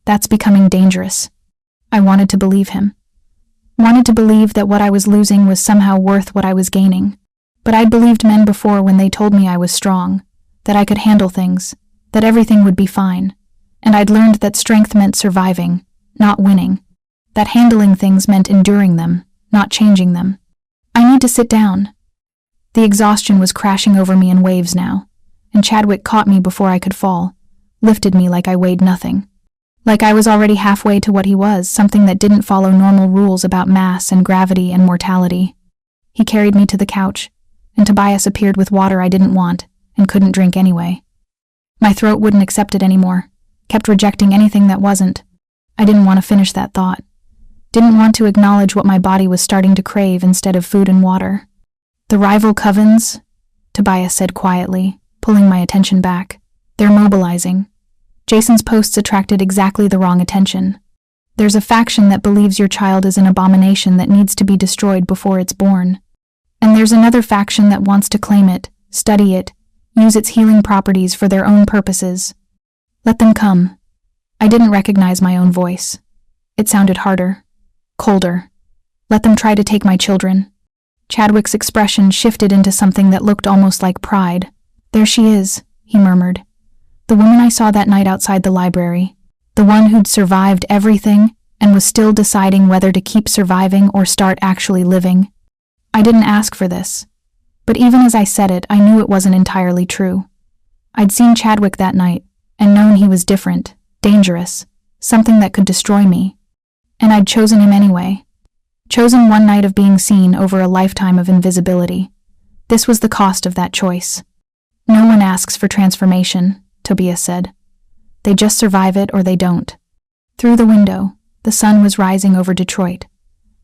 That's becoming dangerous. I wanted to believe him. Wanted to believe that what I was losing was somehow worth what I was gaining. But I'd believed men before when they told me I was strong, that I could handle things, that everything would be fine. And I'd learned that strength meant surviving, not winning. That handling things meant enduring them, not changing them. I need to sit down. The exhaustion was crashing over me in waves now, and Chadwick caught me before I could fall, lifted me like I weighed nothing. Like I was already halfway to what he was, something that didn't follow normal rules about mass and gravity and mortality. He carried me to the couch, and Tobias appeared with water I didn't want and couldn't drink anyway. My throat wouldn't accept it anymore, kept rejecting anything that wasn't. I didn't want to finish that thought. Didn't want to acknowledge what my body was starting to crave instead of food and water. The rival covens, Tobias said quietly, pulling my attention back. They're mobilizing. Jason's posts attracted exactly the wrong attention. There's a faction that believes your child is an abomination that needs to be destroyed before it's born. And there's another faction that wants to claim it, study it, use its healing properties for their own purposes. Let them come. I didn't recognize my own voice. It sounded harder, colder. Let them try to take my children. Chadwick's expression shifted into something that looked almost like pride. There she is, he murmured. The woman I saw that night outside the library. The one who'd survived everything and was still deciding whether to keep surviving or start actually living. I didn't ask for this. But even as I said it, I knew it wasn't entirely true. I'd seen Chadwick that night and known he was different, dangerous, something that could destroy me. And I'd chosen him anyway. Chosen one night of being seen over a lifetime of invisibility. This was the cost of that choice. No one asks for transformation, Tobias said. They just survive it or they don't. Through the window, the sun was rising over Detroit,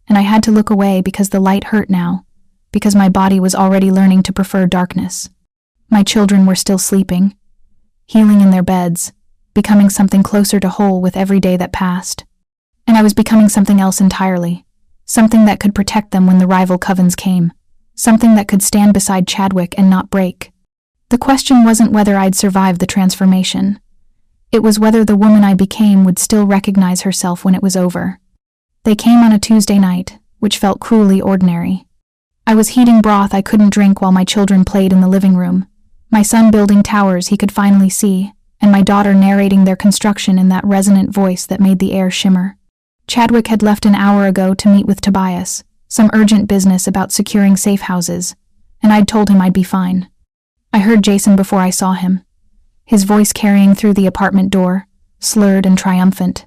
and I had to look away because the light hurt now, because my body was already learning to prefer darkness. My children were still sleeping, healing in their beds, becoming something closer to whole with every day that passed. And I was becoming something else entirely, something that could protect them when the rival covens came, something that could stand beside Chadwick and not break. The question wasn't whether I'd survive the transformation. It was whether the woman I became would still recognize herself when it was over. They came on a Tuesday night, which felt cruelly ordinary. I was heating broth I couldn't drink while my children played in the living room, my son building towers he could finally see, and my daughter narrating their construction in that resonant voice that made the air shimmer. Chadwick had left an hour ago to meet with Tobias, some urgent business about securing safe houses, and I'd told him I'd be fine. I heard Jason before I saw him, his voice carrying through the apartment door, slurred and triumphant.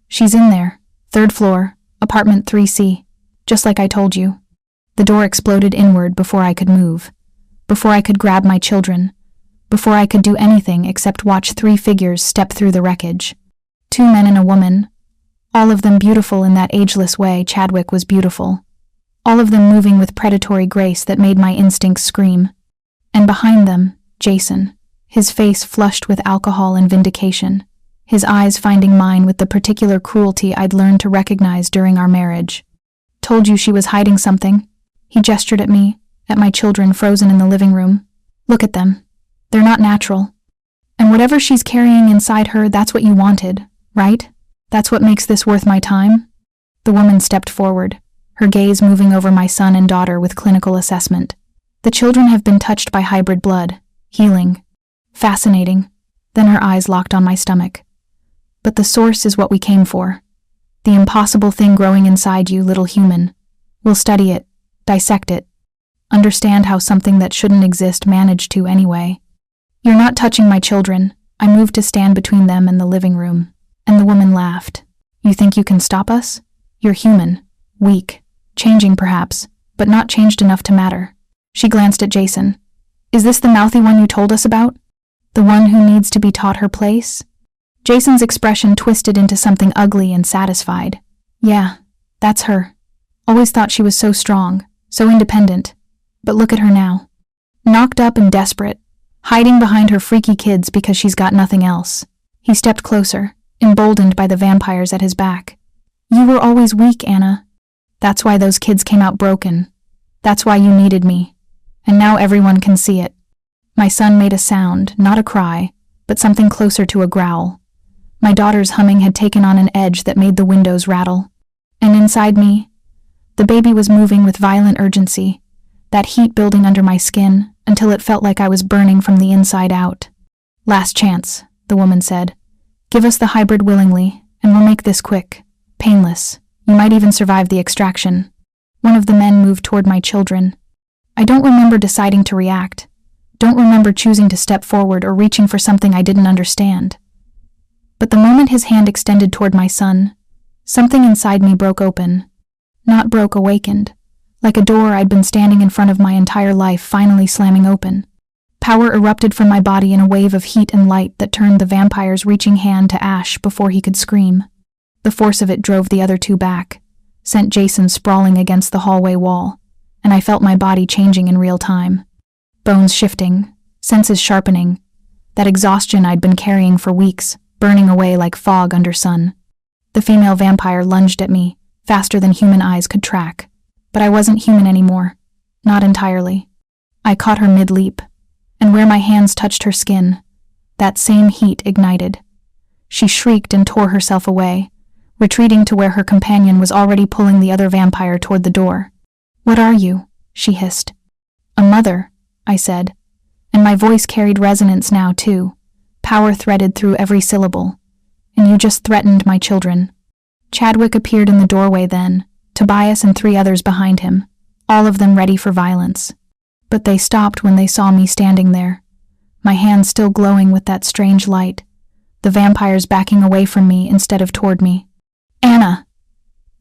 She's in there, 3rd floor, apartment 3C, just like I told you. The door exploded inward before I could move, before I could grab my children, before I could do anything except watch 3 figures step through the wreckage. 2 men and a woman, all of them beautiful in that ageless way Chadwick was beautiful, all of them moving with predatory grace that made my instincts scream. And behind them, Jason, his face flushed with alcohol and vindication, his eyes finding mine with the particular cruelty I'd learned to recognize during our marriage. Told you she was hiding something? He gestured at me, at my children frozen in the living room. Look at them. They're not natural. And whatever she's carrying inside her, that's what you wanted, right? That's what makes this worth my time? The woman stepped forward, her gaze moving over my son and daughter with clinical assessment. The children have been touched by hybrid blood, healing. Fascinating. Then her eyes locked on my stomach. But the source is what we came for. The impossible thing growing inside you, little human. We'll study it, dissect it, understand how something that shouldn't exist managed to anyway. You're not touching my children. I moved to stand between them and the living room, and the woman laughed. You think you can stop us? You're human, weak, changing perhaps, but not changed enough to matter. She glanced at Jason. Is this the mouthy one you told us about? The one who needs to be taught her place? Jason's expression twisted into something ugly and satisfied. Yeah, that's her. Always thought she was so strong, so independent. But look at her now. Knocked up and desperate, hiding behind her freaky kids because she's got nothing else. He stepped closer, emboldened by the vampires at his back. You were always weak, Anna. That's why those kids came out broken. That's why you needed me. And now everyone can see it. My son made a sound, not a cry, but something closer to a growl. My daughter's humming had taken on an edge that made the windows rattle. And inside me, the baby was moving with violent urgency, that heat building under my skin until it felt like I was burning from the inside out. Last chance, the woman said. Give us the hybrid willingly, and we'll make this quick, painless. You might even survive the extraction. One of the men moved toward my children. I don't remember deciding to react. Don't remember choosing to step forward or reaching for something I didn't understand. But the moment his hand extended toward my son, something inside me broke open. Not broke, awakened. Like a door I'd been standing in front of my entire life finally slamming open. Power erupted from my body in a wave of heat and light that turned the vampire's reaching hand to ash before he could scream. The force of it drove the other 2 back, sent Jason sprawling against the hallway wall, and I felt my body changing in real time. Bones shifting, senses sharpening, that exhaustion I'd been carrying for weeks, burning away like fog under sun. The female vampire lunged at me, faster than human eyes could track. But I wasn't human anymore. Not entirely. I caught her mid-leap, and where my hands touched her skin, that same heat ignited. She shrieked and tore herself away, retreating to where her companion was already pulling the other vampire toward the door. What are you? She hissed. A mother, I said, and my voice carried resonance now too, power threaded through every syllable. And you just threatened my children. Chadwick appeared in the doorway then, Tobias and 3 others behind him, all of them ready for violence. But they stopped when they saw me standing there, my hands still glowing with that strange light, the vampires backing away from me instead of toward me. Anna!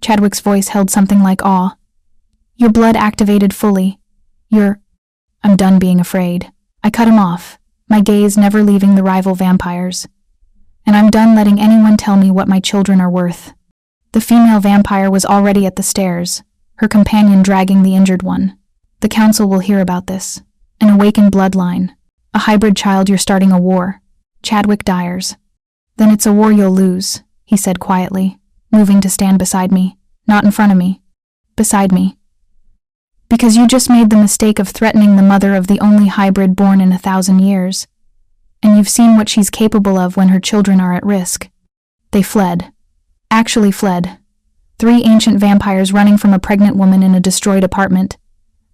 Chadwick's voice held something like awe. Your blood activated fully. I'm done being afraid. I cut him off, my gaze never leaving the rival vampires. And I'm done letting anyone tell me what my children are worth. The female vampire was already at the stairs, her companion dragging the injured one. The council will hear about this. An awakened bloodline. A hybrid child, you're starting a war. Chadwick Dyers. Then it's a war you'll lose, he said quietly, moving to stand beside me. Not in front of me. Beside me. Because you just made the mistake of threatening the mother of the only hybrid born in 1,000 years. And you've seen what she's capable of when her children are at risk. They fled. Actually fled. 3 ancient vampires running from a pregnant woman in a destroyed apartment.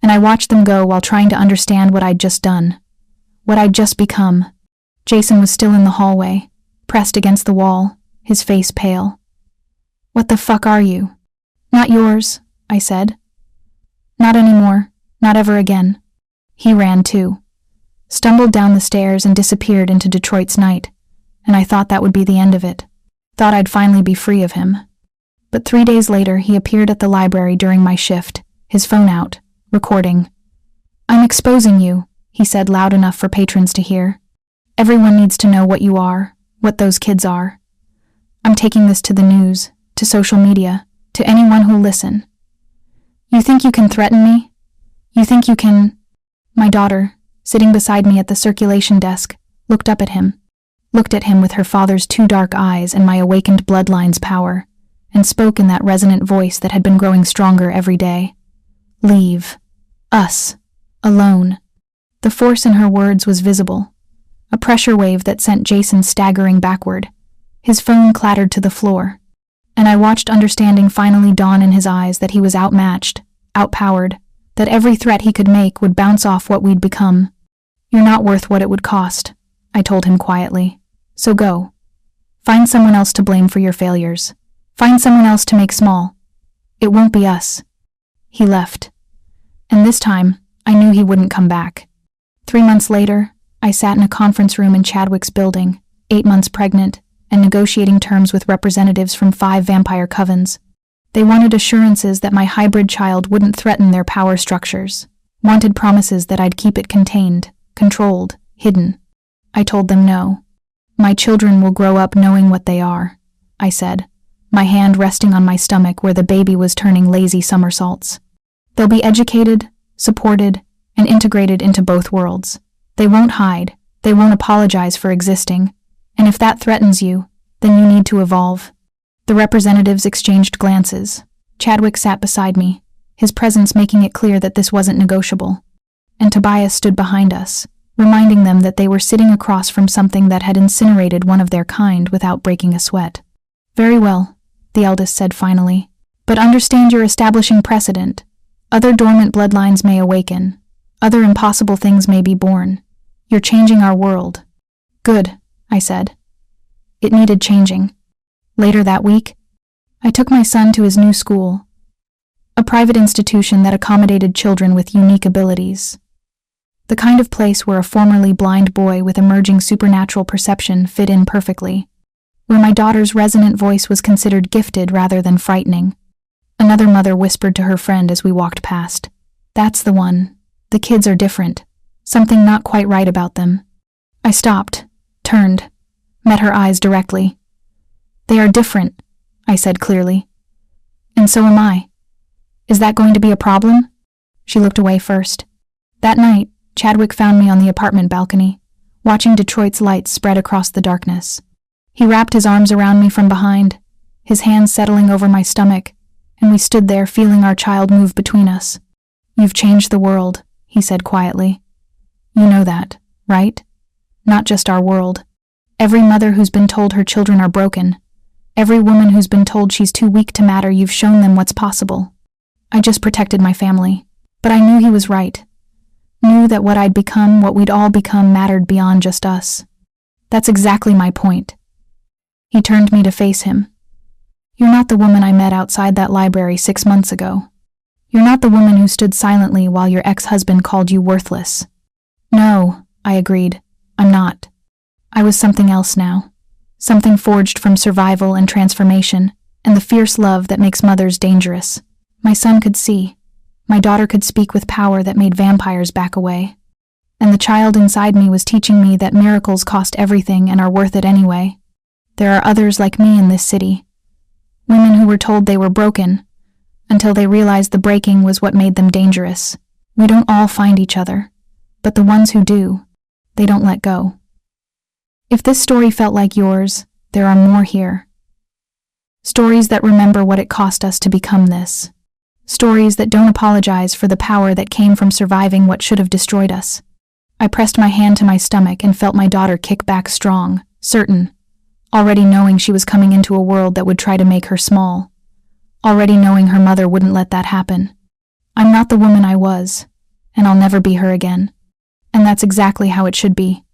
And I watched them go while trying to understand what I'd just done. What I'd just become. Jason was still in the hallway, pressed against the wall, his face pale. What the fuck are you? Not yours, I said. Not anymore, not ever again. He ran too. Stumbled down the stairs and disappeared into Detroit's night, and I thought that would be the end of it. Thought I'd finally be free of him. But 3 days later, he appeared at the library during my shift, his phone out, recording. I'm exposing you, he said loud enough for patrons to hear. Everyone needs to know what you are, what those kids are. I'm taking this to the news, to social media, to anyone who'll listen. You think you can threaten me? You think you can... My daughter, sitting beside me at the circulation desk, looked up at him, looked at him with her father's 2 dark eyes and my awakened bloodline's power, and spoke in that resonant voice that had been growing stronger every day. Leave. Us. Alone. The force in her words was visible. A pressure wave that sent Jason staggering backward. His phone clattered to the floor. And I watched understanding finally dawn in his eyes that he was outmatched, outpowered, that every threat he could make would bounce off what we'd become. You're not worth what it would cost, I told him quietly. So go. Find someone else to blame for your failures. Find someone else to make small. It won't be us. He left. And this time, I knew he wouldn't come back. 3 months later, I sat in a conference room in Chadwick's building, 8 months pregnant, and negotiating terms with representatives from 5 vampire covens. They wanted assurances that my hybrid child wouldn't threaten their power structures, wanted promises that I'd keep it contained, controlled, hidden. I told them no. My children will grow up knowing what they are, I said, my hand resting on my stomach where the baby was turning lazy somersaults. They'll be educated, supported, and integrated into both worlds. They won't hide, they won't apologize for existing. And if that threatens you, then you need to evolve. The representatives exchanged glances. Chadwick sat beside me, his presence making it clear that this wasn't negotiable. And Tobias stood behind us, reminding them that they were sitting across from something that had incinerated one of their kind without breaking a sweat. Very well, the eldest said finally. But understand you're establishing precedent. Other dormant bloodlines may awaken. Other impossible things may be born. You're changing our world. Good, I said. It needed changing. Later that week, I took my son to his new school, a private institution that accommodated children with unique abilities. The kind of place where a formerly blind boy with emerging supernatural perception fit in perfectly, where my daughter's resonant voice was considered gifted rather than frightening. Another mother whispered to her friend as we walked past, "That's the one. The kids are different. Something not quite right about them." I stopped, turned, met her eyes directly. "They are different," I said clearly. "And so am I. Is that going to be a problem?" She looked away first. That night, Chadwick found me on the apartment balcony, watching Detroit's lights spread across the darkness. He wrapped his arms around me from behind, his hands settling over my stomach, and we stood there feeling our child move between us. "You've changed the world," he said quietly. "You know that, right? Not just our world. Every mother who's been told her children are broken, every woman who's been told she's too weak to matter, you've shown them what's possible." I just protected my family, but I knew he was right. Knew that what I'd become, what we'd all become, mattered beyond just us. That's exactly my point. He turned me to face him. "You're not the woman I met outside that library 6 months ago. You're not the woman who stood silently while your ex-husband called you worthless." "No," I agreed. "I'm not. I was something else now. Something forged from survival and transformation, and the fierce love that makes mothers dangerous. My son could see. My daughter could speak with power that made vampires back away. And the child inside me was teaching me that miracles cost everything and are worth it anyway. There are others like me in this city. Women who were told they were broken, until they realized the breaking was what made them dangerous. We don't all find each other, but the ones who do, they don't let go. If this story felt like yours, there are more here. Stories that remember what it cost us to become this. Stories that don't apologize for the power that came from surviving what should have destroyed us. I pressed my hand to my stomach and felt my daughter kick back strong, certain, already knowing she was coming into a world that would try to make her small, already knowing her mother wouldn't let that happen. I'm not the woman I was, and I'll never be her again. And that's exactly how it should be.